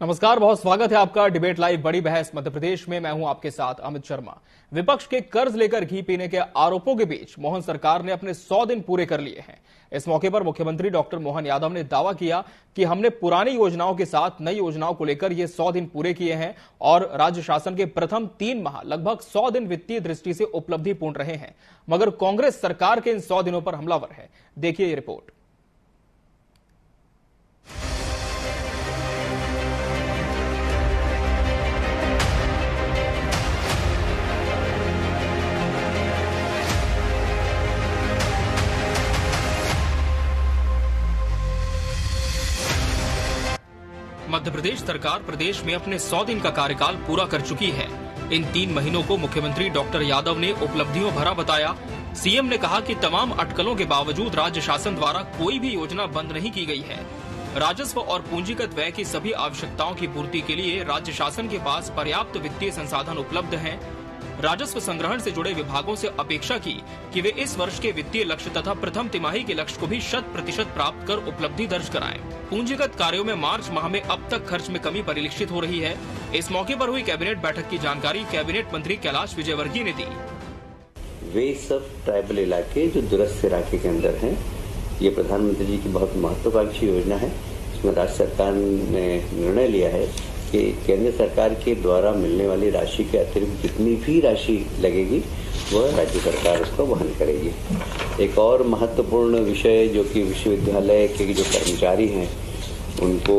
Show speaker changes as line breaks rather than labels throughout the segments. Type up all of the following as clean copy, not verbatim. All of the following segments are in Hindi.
नमस्कार, बहुत स्वागत है आपका डिबेट लाइव बड़ी बहस मध्य प्रदेश में। मैं हूं आपके साथ अमित शर्मा। विपक्ष के कर्ज लेकर घी पीने के आरोपों के बीच मोहन सरकार ने अपने 100 दिन पूरे कर लिए हैं। इस मौके पर मुख्यमंत्री डॉक्टर मोहन यादव ने दावा किया कि हमने पुरानी योजनाओं के साथ नई योजनाओं को लेकर ये 100 दिन पूरे किए हैं और राज्य शासन के प्रथम 3 माह लगभग 100 दिन वित्तीय दृष्टि से उपलब्धिपूर्ण रहे हैं। मगर कांग्रेस सरकार के इन 100 दिनों पर हमलावर है। देखिए ये रिपोर्ट। मध्य प्रदेश सरकार प्रदेश में अपने 100 दिन का कार्यकाल पूरा कर चुकी है। इन 3 महीनों को मुख्यमंत्री डॉक्टर यादव ने उपलब्धियों भरा बताया। सीएम ने कहा कि तमाम अटकलों के बावजूद राज्य शासन द्वारा कोई भी योजना बंद नहीं की गई है। राजस्व और पूंजीगत व्यय की सभी आवश्यकताओं की पूर्ति के लिए राज्य शासन के पास पर्याप्त वित्तीय संसाधन उपलब्ध हैं। राजस्व संग्रहण से जुड़े विभागों से अपेक्षा की कि वे इस वर्ष के वित्तीय लक्ष्य तथा प्रथम तिमाही के लक्ष्य को भी 100% प्राप्त कर उपलब्धि दर्ज कराएं। पूंजीगत कार्यों में मार्च माह में अब तक खर्च में कमी परिलक्षित हो रही है। इस मौके पर हुई कैबिनेट बैठक की जानकारी कैबिनेट मंत्री कैलाश विजयवर्गीय ने दी।
वे सब ट्राइबल इलाके जो दूरस्थ इलाके के अंदर हैं, ये प्रधानमंत्री जी की बहुत महत्वाकांक्षी योजना है। इसमें राज्य सरकार ने निर्णय लिया है कि केंद्र सरकार के द्वारा मिलने वाली राशि के अतिरिक्त जितनी भी राशि लगेगी वह राज्य सरकार उसको वहन करेगी। एक और महत्वपूर्ण विषय जो कि विश्वविद्यालय के जो कर्मचारी हैं उनको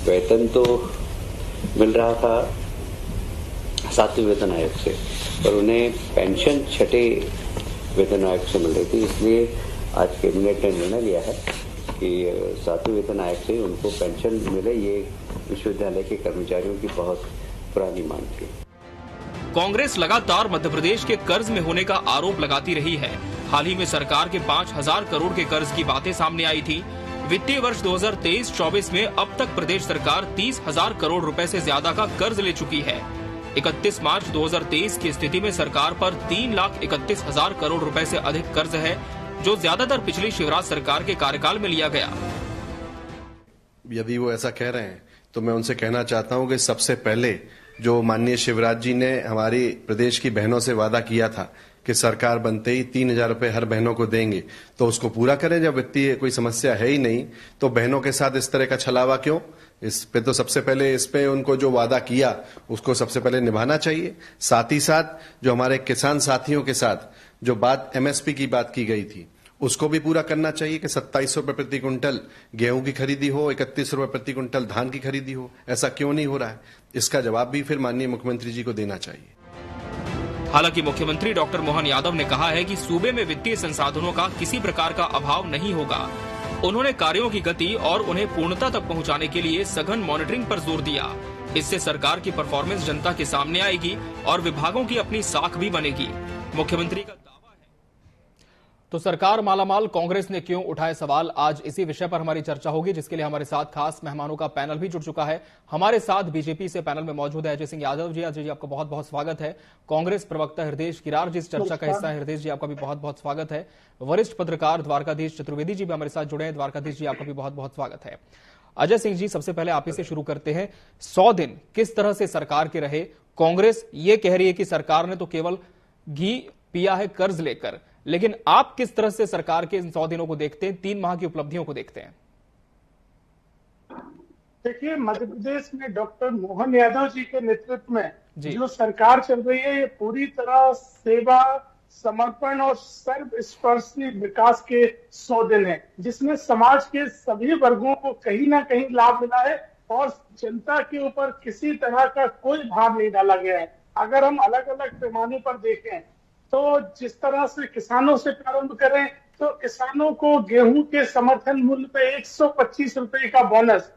वेतन तो मिल रहा था 7वें वेतन आयोग से, पर उन्हें पेंशन 6ठे वेतन आयोग से मिल रही थी। इसलिए आज कैबिनेट ने निर्णय लिया है कि 7वें वेतन आयोग से उनको पेंशन मिले। ये विश्वविद्यालय के कर्मचारियों की बहुत पुरानी मांग थी।
कांग्रेस लगातार मध्य प्रदेश के कर्ज में होने का आरोप लगाती रही है। हाल ही में सरकार के 5000 करोड़ के कर्ज की बातें सामने आई थी। वित्तीय वर्ष 2023-24 में अब तक प्रदेश सरकार 30,000 करोड़ रुपए से ज्यादा का कर्ज ले चुकी है। 31 मार्च 2023 की स्थिति में सरकार पर 3,31,000 करोड़ रुपए से अधिक कर्ज है, जो ज्यादातर पिछली शिवराज सरकार के कार्यकाल में लिया गया।
यदि वो ऐसा कह रहे हैं तो मैं उनसे कहना चाहता हूं कि सबसे पहले जो माननीय शिवराज जी ने हमारी प्रदेश की बहनों से वादा किया था कि सरकार बनते ही 3,000 रुपए हर बहनों को देंगे, तो उसको पूरा करें। जब वित्तीय कोई समस्या है ही नहीं तो बहनों के साथ इस तरह का छलावा क्यों? इस पे तो सबसे पहले इस पे उनको जो वादा किया उसको सबसे पहले निभाना चाहिए। साथ ही साथ जो हमारे किसान साथियों के साथ जो बात एमएसपी की बात की गई थी उसको भी पूरा करना चाहिए कि 27 रुपए प्रति क्विंटल गेहूं की खरीदी हो, 31 रुपए प्रति क्विंटल धान की खरीदी हो। ऐसा क्यों नहीं हो रहा है? इसका जवाब भी फिर माननीय मुख्यमंत्री जी को देना चाहिए।
हालांकि मुख्यमंत्री डॉक्टर मोहन यादव ने कहा है कि सूबे में वित्तीय संसाधनों का किसी प्रकार का अभाव नहीं होगा। उन्होंने कार्यों की गति और उन्हें पूर्णता तक पहुंचाने के लिए सघन मॉनिटरिंग पर जोर दिया। इससे सरकार की परफॉर्मेंस जनता के सामने आएगी और विभागों की अपनी साख भी बनेगी। मुख्यमंत्री का तो सरकार मालामाल, कांग्रेस ने क्यों उठाए सवाल, आज इसी विषय पर हमारी चर्चा होगी, जिसके लिए हमारे साथ खास मेहमानों का पैनल भी जुड़ चुका है। हमारे साथ बीजेपी से पैनल में मौजूद है अजय सिंह यादव जी। अजय जी, आपका बहुत बहुत स्वागत है। कांग्रेस प्रवक्ता हृदय किरार जी इस चर्चा का हिस्सा है। हृदय जी, आपका भी बहुत बहुत स्वागत है। वरिष्ठ पत्रकार द्वारकाधीश चतुर्वेदी जी भी हमारे साथ जुड़े हैं। द्वारकाधीश जी, आपका भी बहुत बहुत स्वागत है। अजय सिंह जी, सबसे पहले आप ही से शुरू करते हैं। 100 दिन किस तरह से सरकार के रहे? कांग्रेस ये कह रही है कि सरकार ने तो केवल घी पिया है कर्ज लेकर, लेकिन आप किस तरह से सरकार के इन 100 दिनों को देखते हैं, 3 माह की उपलब्धियों को देखते हैं?
देखिए, मध्य प्रदेश में डॉक्टर मोहन यादव जी के नेतृत्व में जो सरकार चल रही है, ये पूरी तरह सेवा, समर्पण और सर्वस्पर्शी विकास के 100 दिन है, जिसमें समाज के सभी वर्गों को कहीं ना कहीं लाभ मिला है और जनता के ऊपर किसी तरह का कोई भार नहीं डाला गया है। अगर हम अलग अलग पैमाने पर देखें तो जिस तरह से किसानों से प्रारंभ करें तो किसानों को गेहूं के समर्थन मूल्य पे 125 रुपए का बोनस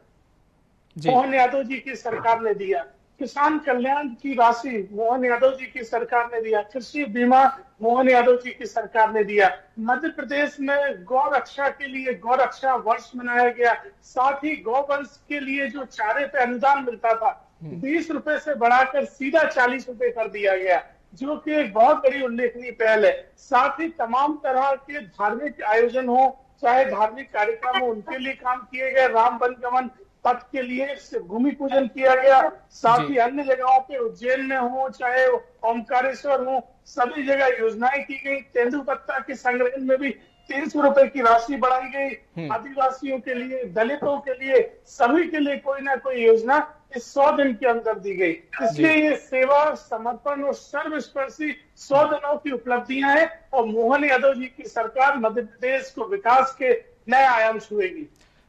मोहन यादव जी की सरकार ने दिया। किसान कल्याण की राशि मोहन यादव जी की सरकार ने दिया। कृषि बीमा मोहन यादव जी की सरकार ने दिया। मध्य प्रदेश में गौ रक्षा के लिए गौ रक्षा वर्ष मनाया गया। साथ ही गौवंश के लिए जो चारे पे अनुदान मिलता था 20 रुपए से बढ़ाकर सीधा 40 रुपए कर दिया गया, जो कि एक बहुत बड़ी उल्लेखनीय पहल है। साथ ही तमाम तरह के धार्मिक आयोजन हो, चाहे धार्मिक कार्यक्रम हो, उनके लिए काम किए गए। राम वनगमन पथ के लिए भूमि पूजन किया गया। साथ ही अन्य जगहों पे उज्जैन में हो चाहे ओमकारेश्वर हो, सभी जगह योजनाएं की गई। तेंदुपत्ता के संग्रहण में भी 300 रुपए की राशि बढ़ाई गई। आदिवासियों के लिए, दलितों के लिए, सभी के लिए कोई ना कोई योजना इस 100 दिन के अंदर दी गई। इसलिए ये सेवा, समर्पण और सर्वस्पर्शी 100 दिनों की उपलब्धियां हैं और मोहन यादव जी की सरकार मध्य प्रदेश को विकास के नए आयाम छुएगी।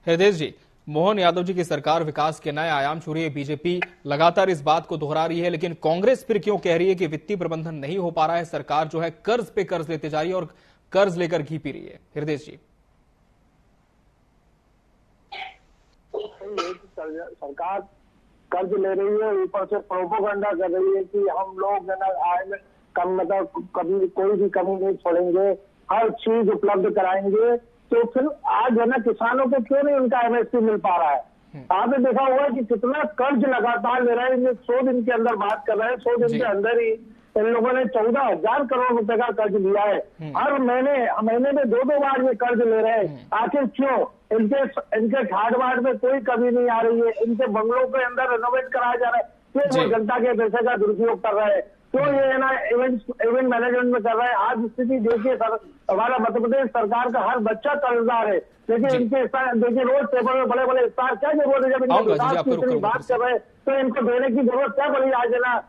हृदय जी, मोहन यादव जी की सरकार विकास के नए आयाम छू रही है। बीजेपी लगातार इस बात को दोहरा रही है, लेकिन कांग्रेस फिर क्यों कह रही है कि वित्तीय प्रबंधन नहीं हो पा रहा है? सरकार जो है कर्ज पे कर्ज लेते जा रही है और कर्ज लेकर घी पी रही है। हृदय जी,
सरकार कर्ज ले रही है, ऊपर से प्रोपोगंडा कर रही है कि हम लोग आय में कम, मतलब कभी कोई भी कमी नहीं छोड़ेंगे, हर चीज उपलब्ध कराएंगे। तो फिर आज है ना, किसानों को क्यों नहीं उनका एमएसपी मिल पा रहा है? आपने देखा होगा कि कितना कर्ज लगातार ले रहा है। 100 दिन के अंदर बात कर रहे हैं, 100 दिन के अंदर ही इन लोगों ने 14,000 करोड़ रुपए का कर्ज लिया है। हर महीने में 2-2 बार ये कर्ज ले रहे हैं। आखिर क्यों? इनके ठाट बाट में कोई कमी नहीं आ रही है। इनके बंगलों के अंदर रेनोवेट कराया जा रहा है। क्यों वो जनता के पैसे का दुरुपयोग कर रहे हैं? क्यों ये है ना इवेंट मैनेजमेंट में कर रहे हैं? आज स्थिति देखिए, हमारा मध्य प्रदेश सरकार का हर बच्चा कर्जदार है। लेकिन इनके देखिए रोज पेपर में बड़े बड़े स्टार, क्या जरूरत है? जब इनके विकास की इतनी बात कर रहे हैं तो इनको देने की जरूरत क्या पड़ी आज है ना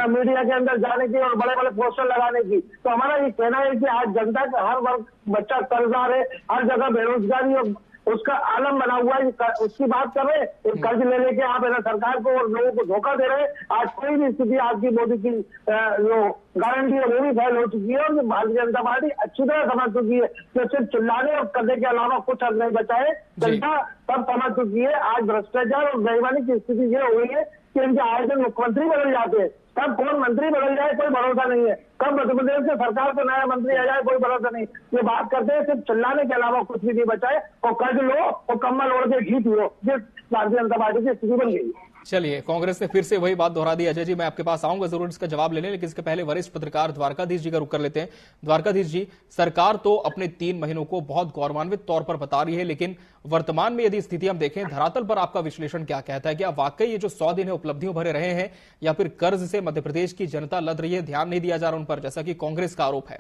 मीडिया के अंदर जाने की और बड़े बड़े पोस्टर लगाने की? तो हमारा ये कहना है कि आज जनता का हर वर्ग बच्चा कर्जदार है, हर जगह बेरोजगारी और उसका आलम बना हुआ है, उसकी बात कर रहे हैं। कर्ज ले लेके आप है ना सरकार को और लोगों को धोखा दे रहे हैं। आज कोई भी स्थिति आपकी मोदी की जो गारंटी है वो भी फैल हो चुकी है और भारतीय जनता पार्टी अच्छी तरह समझ चुकी है कि सिर्फ चिल्लाने और करने के अलावा कुछ हद नहीं बचा है। जनता सब समझ चुकी है। आज भ्रष्टाचार और बेईमानी की स्थिति ये हो गई है कि इनके आए दिन मुख्यमंत्री बदल जाते हैं। कब कौन मंत्री बदल जाए कोई भरोसा नहीं है। कब मध्य प्रदेश से सरकार से नया मंत्री आ जाए कोई भरोसा नहीं। ये बात करते हैं, सिर्फ चिल्लाने के अलावा कुछ भी नहीं बचा है। और कर्ज लो और कम्बल ओढ़ के घी पियो, जिस भारतीय जनता पार्टी की स्थिति बन गई।
चलिए, कांग्रेस ने फिर से वही बात दोहरा दी। अजय जी, मैं आपके पास आऊंगा जरूर इसका जवाब लेने, लेकिन इसके पहले वरिष्ठ पत्रकार द्वारकाधीश जी का रुख कर लेते हैं। द्वारकाधीश जी, सरकार तो अपने 3 महीनों को बहुत गौरवान्वित तौर पर बता रही है, लेकिन वर्तमान में यदि स्थिति हम देखें, धरातल पर आपका विश्लेषण क्या कहता है? क्या वाकई ये जो 100 दिन है उपलब्धियों भरे रहे हैं, या फिर कर्ज से मध्य प्रदेश की जनता लद रही है, ध्यान नहीं दिया जा रहा उन पर, जैसा कि कांग्रेस का आरोप है?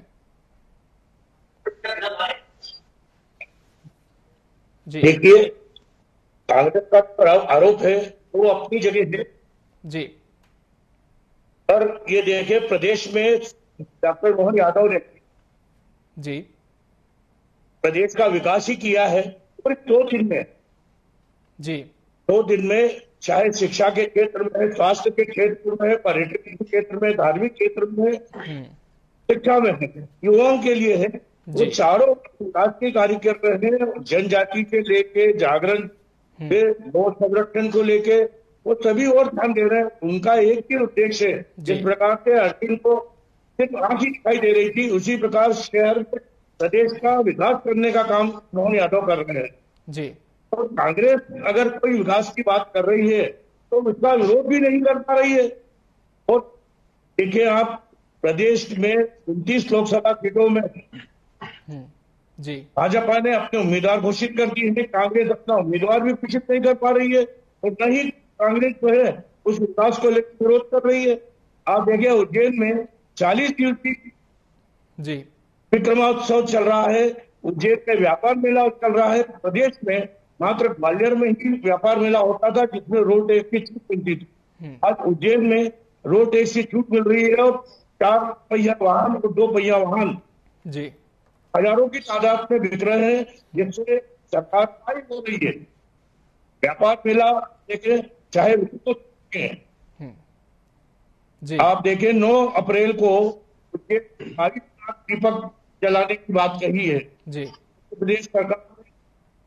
जी
देखिए, कांग्रेस का आरोप है वो अपनी जगह है
जी,
पर ये देखिए प्रदेश में डॉक्टर मोहन यादव ने
जी
प्रदेश का विकास ही किया है। और 2 दिन में
जी
2 दिन में चाहे शिक्षा के क्षेत्र में, स्वास्थ्य के क्षेत्र में, पर्यटन के क्षेत्र में, धार्मिक क्षेत्र में, शिक्षा में है, युवाओं के लिए है, वो चारों विकास के कार्य कर रहे हैं। जनजाति के लेके जागरण के, गौ संरक्षण को लेके वो सभी और ध्यान दे रहे हैं। उनका एक ही उद्देश्य है, जिस प्रकार से अर्जुन को सिर्फ आंख ही दिखाई दे रही थी, उसी प्रकार शहर में प्रदेश का विकास करने का काम मोहन यादव कर रहे हैं
जी।
और कांग्रेस अगर कोई विकास की बात कर रही है तो उसका विरोध भी नहीं कर पा रही है। और देखिए, आप प्रदेश में 29 लोकसभा सीटों में
जी
भाजपा ने अपने उम्मीदवार घोषित कर दिए हैं, कांग्रेस अपना उम्मीदवार भी घोषित नहीं कर पा रही है और न ही कांग्रेस जो है उस विकास को लेकर विरोध कर रही है। आप देखिए, उज्जैन में 40 दिवसीय
जी
विक्रमोत्सव चल रहा है, उज्जैन में व्यापार मेला चल रहा है। प्रदेश में मात्र ग्वालियर में ही व्यापार मेला होता था जिसमें रोड टैक्स की छूट मिलती थी। आज उज्जैन में रोड टैक्स की छूट मिल रही है और 4 पहिया वाहन और 2 पहिया वाहन
जी
हजारों की तादाद में बिक रहे हैं, जिससे सरकार आई हो रही है। व्यापार मेला देखें, चाहे
जी
आप देखें 9 अप्रैल को दीपक जलाने की बात कही है
जी।
प्रदेश सरकार ने,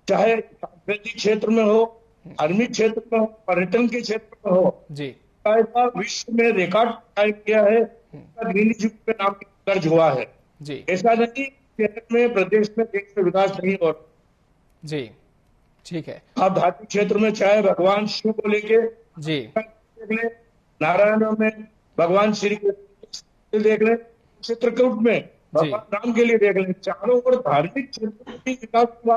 चाहे सांस्कृतिक क्षेत्र में हो, धार्मिक क्षेत्र में हो, पर्यटन के क्षेत्र में हो
जी,
ऐसा विश्व में रिकॉर्ड कायम किया है, गिनीज बुक में नाम दर्ज हुआ है
जी।
ऐसा नहीं शहर में, प्रदेश में देश में विकास नहीं हो रहा
जी, ठीक है।
आप धार्मिक क्षेत्र में चाहे भगवान शिव को लेके
जी
देख ले, नारायण में भगवान श्री कृष्ण देख ले, चित्रकूट में भगवान राम के लिए देख ले, चारों ओर धार्मिक क्षेत्र में विकास हुआ।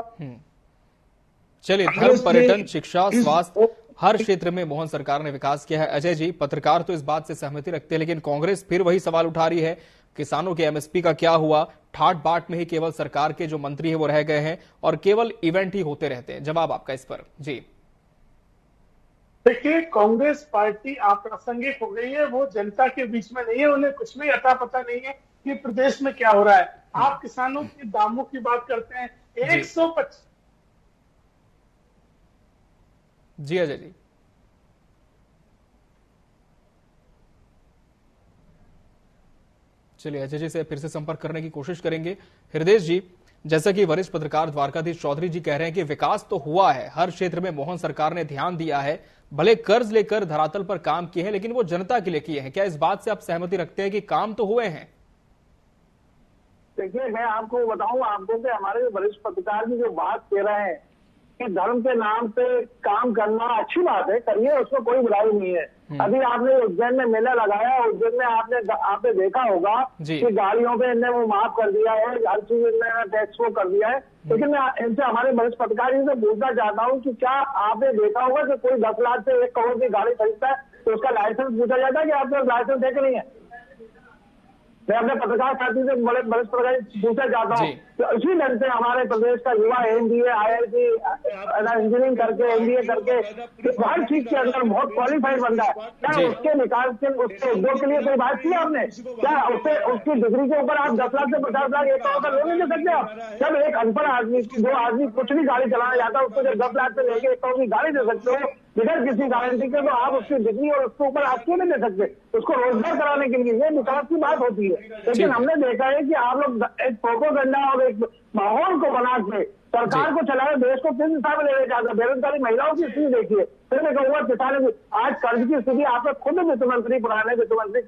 चलिए, धर्म, पर्यटन, शिक्षा, स्वास्थ्य, हर क्षेत्र में मोहन सरकार ने विकास किया है। अजय जी, पत्रकार तो इस बात से सहमति रखते हैं, लेकिन कांग्रेस फिर वही सवाल उठा रही है, किसानों के एमएसपी का क्या हुआ? ठाट बाट में ही केवल सरकार के जो मंत्री है वो रह गए हैं और केवल इवेंट ही होते रहते हैं। जवाब आपका इस पर। जी
देखिए, कांग्रेस पार्टी अप्रासंगिक हो गई है, वो जनता के बीच में नहीं है, उन्हें कुछ भी अता पता नहीं है कि प्रदेश में क्या हो रहा है। आप किसानों के दामों की बात करते हैं, 125।
जी अजय जी, चलिए अजय जी से फिर से संपर्क करने की कोशिश करेंगे। हृदय जी, जैसा कि वरिष्ठ पत्रकार द्वारकाधीश चौधरी जी कह रहे हैं कि विकास तो हुआ है, हर क्षेत्र में मोहन सरकार ने ध्यान दिया है, भले कर्ज लेकर धरातल पर काम किए हैं, लेकिन वो जनता के लिए किए हैं। क्या इस बात से आप सहमति रखते हैं कि काम तो हुए हैं?
देखिए, मैं आपको बताऊं आपको कि हमारे वरिष्ठ पत्रकार जी जो बात कह रहे हैं कि धर्म के नाम पे काम करना अच्छी बात है, करिए, उसमें कोई बुराई नहीं है। अभी आपने उज्जैन में मेला लगाया, उज्जैन में आपने देखा होगा कि गाड़ियों पे इनने वो माफ कर दिया है, हर चीज इनने टैक्स को कर दिया है। लेकिन मैं इनसे, हमारे वरिष्ठ पत्रकार जी से पूछना चाहता हूँ कि क्या आपने देखा होगा कि कोई 10 लाख से 1 करोड़ की गाड़ी खरीदता है तो उसका लाइसेंस पूछा जाता है कि आपके लाइसेंस है कि नहीं है? मैं अपने पत्रकार साथी से बड़े वरिष्ठ पत्रकार पूछना चाहता हूँ तो इसी ढंग से हमारे प्रदेश का युवा एमबीए, IIT, इंजीनियरिंग करके, MBA करके हर चीज के अंदर बहुत क्वालिफाइड बंदा है। क्या उसके निकाल के, उसके उद्योग के लिए कोई बात की आपने? क्या उससे, उसकी डिग्री के ऊपर आप 10 लाख से 50 लाख 1 करोड़ का लोन नहीं दे सकते आप? जब एक अनपढ़ आदमी, जो आदमी कुछ भी गाड़ी चलाना चाहता है, उसको जब 10 लाख से लेके 1 करोड़ की गाड़ी दे सकते हो बिना किसी गारंटी के, तो आप उसकी डिग्री और उसके ऊपर आप क्यों नहीं दे सकते? उसको रोजगार कराने के लिए ये विकास की बात होती है। लेकिन हमने देखा है कि आप लोग एक प्रोपेगेंडा और एक माहौल को बना के सरकार को चलाए, देश को किस दिशा में लेने चाहते हैं। बेरोजगारी महिलाओं की स्थिति देखिए, फिर मैं कहूँगा किसानों की आज कर्ज की स्थिति, आपने खुद वित्त मंत्री, पुराने वित्त मंत्री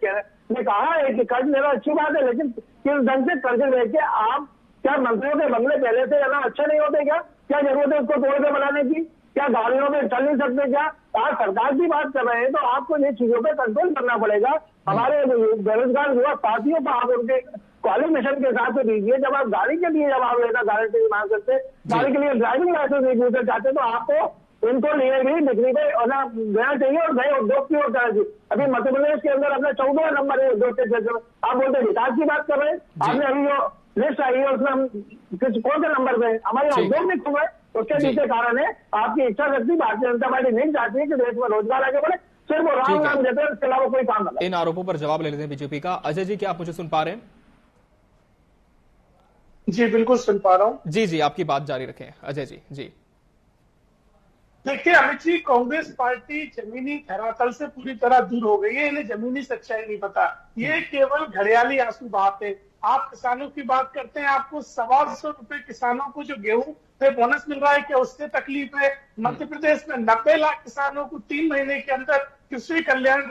ने कहा है कि कर्ज लेना अच्छी बात है, लेकिन किस ढंग से कर्ज लेके आप, क्या मंत्रियों के बंगले पहले से ज्यादा अच्छे नहीं होते? क्या जरूरत है उसको तोड़ के बनाने की? क्या गाड़ियों में चल नहीं सकते? क्या आज सरकार की बात कर रहे हैं तो आपको ये चीजों पे कंट्रोल करना पड़ेगा। हमारे बेरोजगार युवा साथियों को आप उनके क्वालिफिकेशन के हिसाब से दीजिए। जब आप गाड़ी के लिए, जब आप ऐसा गारंटी मांग सकते, गाड़ी के लिए ड्राइविंग लाइसेंस नहीं पूछना चाहते, तो आपको इनको लिए भी डिग्री पे देना चाहिए और नए उद्योग की ओर जाना चाहिए। अभी मध्य प्रदेश के अंदर अपना 14वां नंबर है उद्योग के क्षेत्र में। आप बोलते विकास की बात कर रहे हैं, आपने अभी जो लिस्ट आई है उसमें हम कौन से नंबर पे हमारे उद्योग नहीं खुल रहे? उसके पीछे कारण है आपकी इच्छा शक्ति। भारतीय जनता पार्टी नहीं चाहती है कि देश में रोजगार आगे बढ़े, सिर्फ वो राम नाम देते हैं, इसके अलावा कोई काम नहीं।
इन आरोपों पर जवाब ले लेते हैं बीजेपी का। अजय जी, क्या आप मुझे सुन पा रहे हैं?
जी बिल्कुल सुन पा रहा हूँ।
जी, आपकी बात जारी रखें अजय जी। जी
देखिए अमित जी, कांग्रेस पार्टी जमीनी धरातल से पूरी तरह दूर हो गई है, इन्हें जमीनी सच्चाई नहीं पता, ये केवल घड़ियाली आंसू बहाते। आप किसानों की बात करते हैं, आपको 125 रुपए किसानों को जो गेहूं पे बोनस मिल रहा है, क्या उससे तकलीफ है? मध्य प्रदेश में 90 लाख किसानों को 3 महीने के अंदर कृषि कल्याण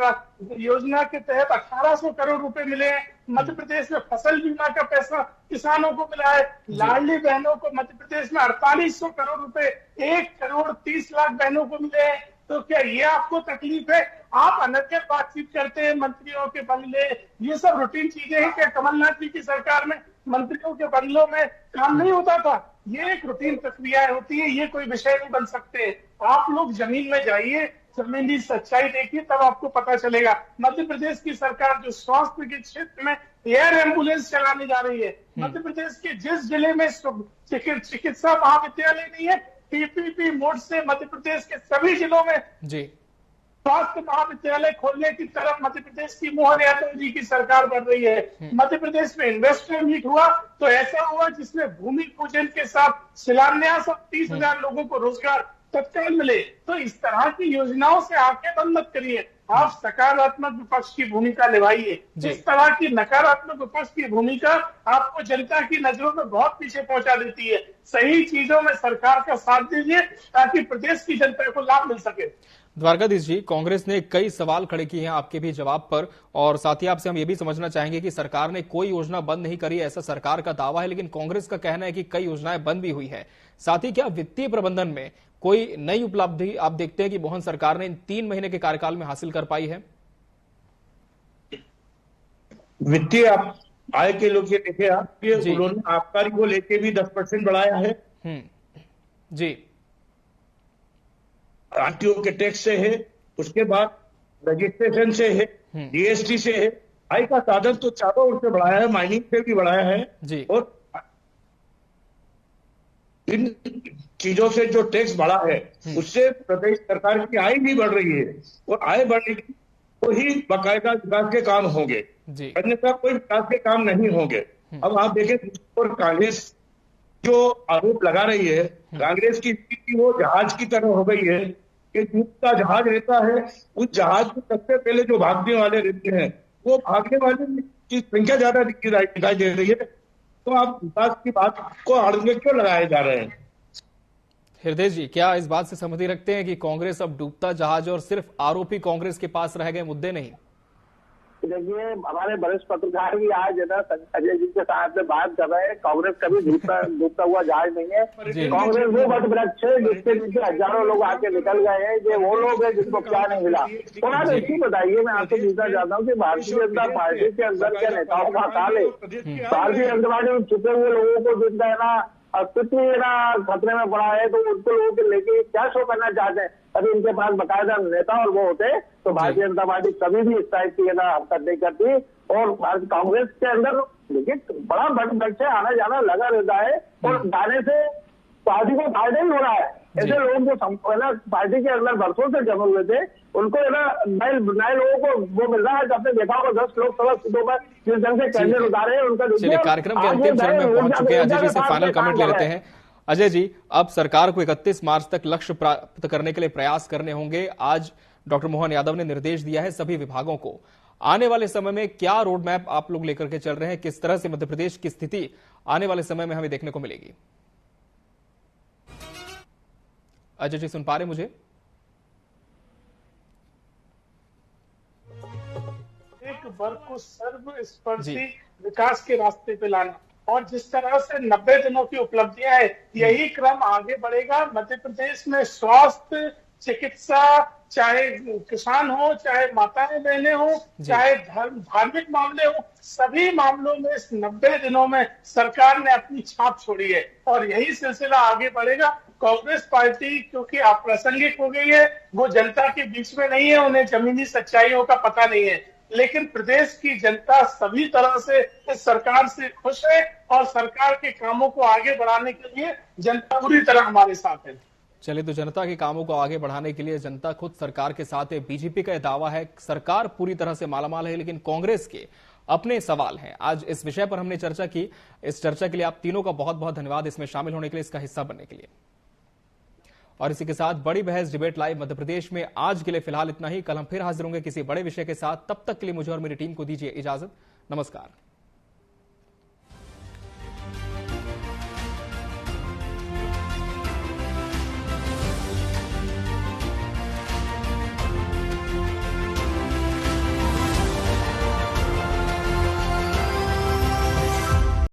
योजना के तहत 1800 करोड़ रुपए मिले हैं। मध्य प्रदेश में फसल बीमा का पैसा किसानों को मिला है। लाडली बहनों को मध्य प्रदेश में 4800 करोड़ रुपए 1 करोड़ 30 लाख बहनों को मिले हैं। तो क्या ये आपको तकलीफ है? आप अनर्गल बातचीत करते हैं, मंत्रियों के बंगले, ये सब रूटीन चीजें हैं। क्या कमलनाथ जी की सरकार में मंत्रियों के बंगलों में काम नहीं होता था? ये एक रूटीन प्रक्रियाएं होती है, ये कोई विषय नहीं बन सकते। आप लोग जमीन में जाइए, जमीनी सच्चाई देखिए, तब आपको पता चलेगा। मध्य प्रदेश की सरकार जो स्वास्थ्य के क्षेत्र में एयर एम्बुलेंस चलाने जा रही है, मध्य प्रदेश के जिस जिले में चिकित्सा महाविद्यालय नहीं है, PPP मोड से मध्य प्रदेश के सभी जिलों में जी स्वास्थ्य महाविद्यालय खोलने की तरफ मध्य प्रदेश की मोहन यादव जी की सरकार बढ़ रही है। मध्य प्रदेश में इन्वेस्टर मीट हुआ तो ऐसा हुआ जिसमें भूमि पूजन के साथ शिलान्यास और 30,000 लोगों को रोजगार तत्काल मिले। तो इस तरह की योजनाओं से आंखें बंद मत करिए, आप सकारात्मक विपक्ष की भूमिका निभाइए। इस तरह की नकारात्मक विपक्ष की भूमिका आपको जनता की नजरों में बहुत पीछे पहुंचा देती है। सही चीजों में सरकार का साथ दीजिए ताकि प्रदेश की जनता को लाभ मिल सके।
द्वारकाधीश जी, कांग्रेस ने कई सवाल खड़े किए हैं आपके भी जवाब पर, और साथ ही आपसे हम ये भी समझना चाहेंगे कि सरकार ने कोई योजना बंद नहीं करी, ऐसा सरकार का दावा है, लेकिन कांग्रेस का कहना है कि कई योजनाएं बंद भी हुई है। साथ ही क्या वित्तीय प्रबंधन में कोई नई उपलब्धि आप देखते हैं कि मोहन सरकार ने इन 3 महीने के कार्यकाल में हासिल कर पाई है?
वित्तीय आय के लोग देखे आप, उन्होंने आबकारी को लेके भी 10% बढ़ाया है।
जी,
आरटीओ के टैक्स से है, उसके बाद रजिस्ट्रेशन से है, जीएसटी से है। आय का साधन तो चारों ओर से बढ़ाया है, माइनिंग से भी बढ़ाया है
जी।
और इन चीजों से जो टैक्स बढ़ा है उससे प्रदेश सरकार की आय भी बढ़ रही है और आय बढ़ेगी तो ही बाकायदा विकास के काम होंगे, अन्यथा कोई विकास के काम नहीं होंगे। अब आप देखें और कांग्रेस जो आरोप लगा रही है, कांग्रेस की स्थिति वो जहाज की तरह हो गई है कि डूबता जहाज रहता है, उस जहाज को सबसे पहले जो भागने वाले रहते हैं वो भागने वाले की संख्या ज्यादा दिखाई दे रही है। तो आप विकास की बात को आड़ंगे क्यों लगाए जा रहे हैं?
हृदय जी, क्या इस बात से सहमति रखते हैं कि कांग्रेस अब डूबता जहाज और सिर्फ आरोपी कांग्रेस के पास रह गए, मुद्दे नहीं?
देखिए, हमारे वरिष्ठ पत्रकार भी आज है ना अजय जी के साथ में बात कर रहे हैं। कांग्रेस कभी डूबता हुआ जहाज नहीं है। कांग्रेस वो वट वृक्ष है जिसके नीचे हजारों लोग आके निकल गए हैं। ये वो लोग हैं जिनको क्या नहीं मिला। और आप एक ही बताइए, मैं आपसे पूछना चाहता हूँ कि भारतीय जनता पार्टी के अंदर के नेताओं का काल है, भारतीय जनता पार्टी में छुपे हुए लोगों को जिनका है ना अस्तित्व ना खतरे में पड़ा है, तो उनको लोगों के लेके क्या शो करना चाहते हैं? अभी इनके पास बाकायदा नेता और वो होते तो भारतीय जनता पार्टी कभी भी इस टाइप की ना हरकत नहीं करती। और कांग्रेस के अंदर देखिए बड़ा बट से आना जाना लगा रहता है और जाने से पार्टी को फायदा ही हो रहा है। ऐसे लोग जो ना पार्टी के अंदर वर्षों से जमे हुए थे, उनको ना नए लोगों को वो मिल रहा है। आपने देखा होगा 10 लोकसभा सीटों पर जिस ढंग से कैंडिडेट उतारे हैं उनका।
चलिए, कार्यक्रम के अंतिम चरण में पहुंच चुके हैं। अजय जी से फाइनल कमेंट ले लेते हैं। अजय जी, अब सरकार को 31 मार्च तक लक्ष्य प्राप्त करने के लिए प्रयास करने होंगे। आज डॉक्टर मोहन यादव ने निर्देश दिया है सभी विभागों को। आने वाले समय में क्या रोड मैप आप लोग लेकर के चल रहे हैं? किस तरह से मध्य प्रदेश की स्थिति आने वाले समय में हमें देखने को मिलेगी? अजय जी, सुन पा रहे मुझे?
एक वर्ग को सर्वस्पर्शी विकास के रास्ते पे लाना और जिस तरह से 90 दिनों की उपलब्धियां है, यही क्रम आगे बढ़ेगा। मध्य प्रदेश में स्वास्थ्य, चिकित्सा, चाहे किसान हो, चाहे माताएं बहनें हो, चाहे धार्मिक मामले हो, सभी मामलों में इस 90 दिनों में सरकार ने अपनी छाप छोड़ी है और यही सिलसिला आगे बढ़ेगा। कांग्रेस पार्टी क्योंकि अप्रासंगिक हो गई है, वो जनता के बीच में नहीं है, उन्हें जमीनी सच्चाइयों का पता नहीं है। लेकिन प्रदेश की जनता सभी तरह से इस सरकार से खुश है और सरकार के कामों को आगे बढ़ाने के लिए जनता पूरी तरह हमारे साथ है।
चलिए, तो जनता के कामों को आगे बढ़ाने के लिए जनता खुद सरकार के साथ है। बीजेपी का दावा है सरकार पूरी तरह से मालामाल है, लेकिन कांग्रेस के अपने सवाल हैं। आज इस विषय पर हमने चर्चा की। इस चर्चा के लिए आप तीनों का बहुत बहुत धन्यवाद, इसमें शामिल होने के लिए, इसका हिस्सा बनने के लिए। और इसी के साथ बड़ी बहस डिबेट लाइव मध्य प्रदेश में आज के लिए फिलहाल इतना ही। कल हम फिर हाजिर होंगे किसी बड़े विषय के साथ। तब तक के लिए मुझे और मेरी टीम को दीजिए इजाजत। नमस्कार।